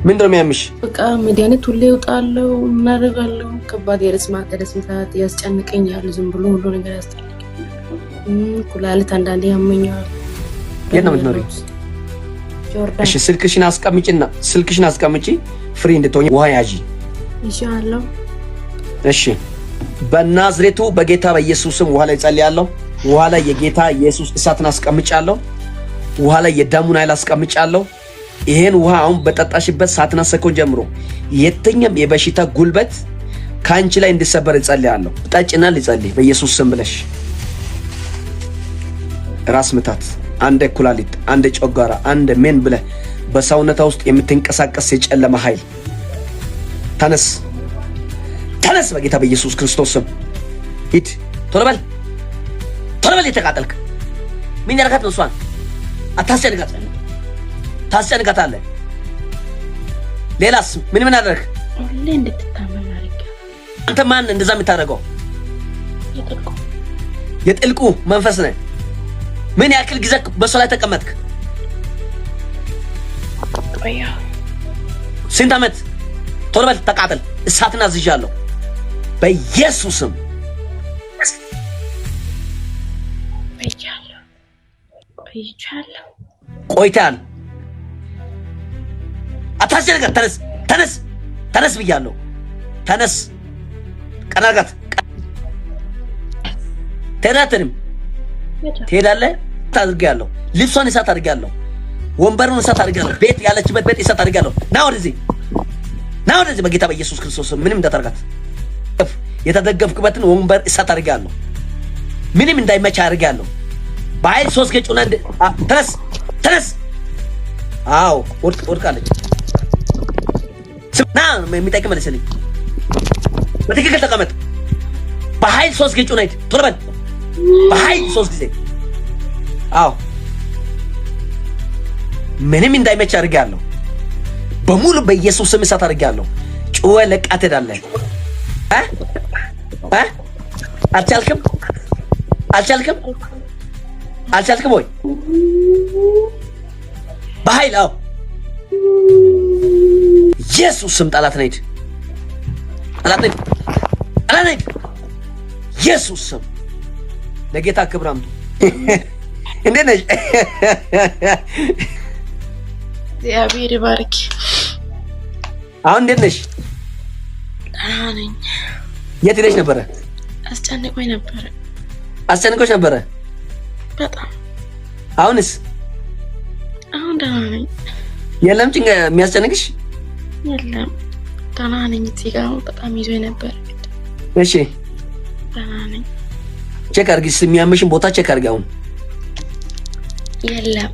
ምንድነው የሚያምሽ? በቃ መድኃኒት ሁሌ እወጣለሁ እናደርጋለሁ። ከባድ የራስ ምታት ያስጨንቀኛል። ዝም ብሎ ሁሉ ነገር ያስጨንቀኛል። ኩላሊት አንዳንዴ ያመኛል። የት ነው የምትኖሪው? ጆርዳን። እሺ ስልክሽን አስቀምጪ ፍሪ እንድትሆኚ ውሃ ያዢ። ይሻላል። እሺ በናዝሬቱ በጌታ በኢየሱስም ውሃ ላይ ጸልያለሁ። ውሃ ላይ የጌታ ኢየሱስ እሳትን አስቀምጫለሁ። ውሃ ላይ የደሙን ኃይል አስቀምጫለሁ። ይሄን ውሃ አሁን በጠጣሽበት ሰዓትና ሰኮንድ ጀምሮ የትኛም የበሽታ ጉልበት ካንቺ ላይ እንዲሰበር እጸልያለሁ። ጠጭና ልጸልይ በኢየሱስ ስም ብለሽ ራስ ምታት፣ አንደ ኩላሊት፣ አንደ ጮጋራ፣ አንደ ሜን ብለ በሰውነታ ውስጥ የምትንቀሳቀስ የጨለማ ኃይል ተነስ፣ ተነስ በጌታ በኢየሱስ ክርስቶስ ስም ሂድ። ቶሎ በል የተቃጠልክ ምን ያረጋት ነው? እሷን አታስጨንቃት፣ ታስጨንቃታለህ። ሌላስ ምን አደረክ? ሁሌ እንድትታመም አድርጌ። አንተ ማን እንደዛ የምታደርገው? የጥልቁ መንፈስ ነህ። ምን ያክል ጊዜ በሷ ላይ ተቀመጥክ? ስንት ዓመት? ቶሎ በል ተቃጠል። እሳትን አዝዣለሁ በኢየሱስም። ቆይተሃል። አታስጨንቃት። ተነስ ብያለሁ። ተነስ። ቀና አድርጋት። ትሄዳለህ። አድርጌያለሁ። ልብሷን እሳት አድርጌያለሁ። ወንበሩን እሳት አድርጌያለሁ። ቤት ያለችበት ቤት እሳት አድርጌያለሁ። ና ወደዚህ በጌታ በኢየሱስ ክርስቶስ ምንም እንዳታርጋት። የተደገፍክበትን ወንበር እሳት አድርጌያለሁ። ምንም እንዳይመቻ አድርጌያለሁ። በኃይል 3 ገጩና ተነስ። አዎ ወድቃለች። ና የሚጠይቅ መልስልኝ። በትክክል ተቀመጥ። በኃይል 3 ገጩና ሂድ። ቶሎ በል በኃይል 3 ጊዜ። አዎ ምንም እንዳይመች አድርጌያለሁ። በሙሉ በኢየሱስ ስም እሳት አድርጌያለሁ። ጩኸ ለቃ ትሄዳለህ። አልቻልክም ወይ? በኃይል አዎ ኢየሱስ ስም ጠላት ነህ። ኢየሱስ ስም ለጌታ ክብር አምጡ። እንዴት ነሽ? እግዚአብሔር ይባርክ። አሁን እንዴት ነሽ? ደህና ነኝ። የት ሄደሽ ነበረ? አስጨንቆሽ ነበረ በጣም። አሁንስ? አሁን ደህና ነኝ። የለም ጭንቀ የሚያስጨንቅሽ? የለም ደህና ነኝ። እዚህ ጋር በጣም ይዞኝ ነበር። እሺ ደህና ነኝ። ቼክ አድርጊ። የሚያምሽን ቦታ ቼክ አድርጊ። አሁን የለም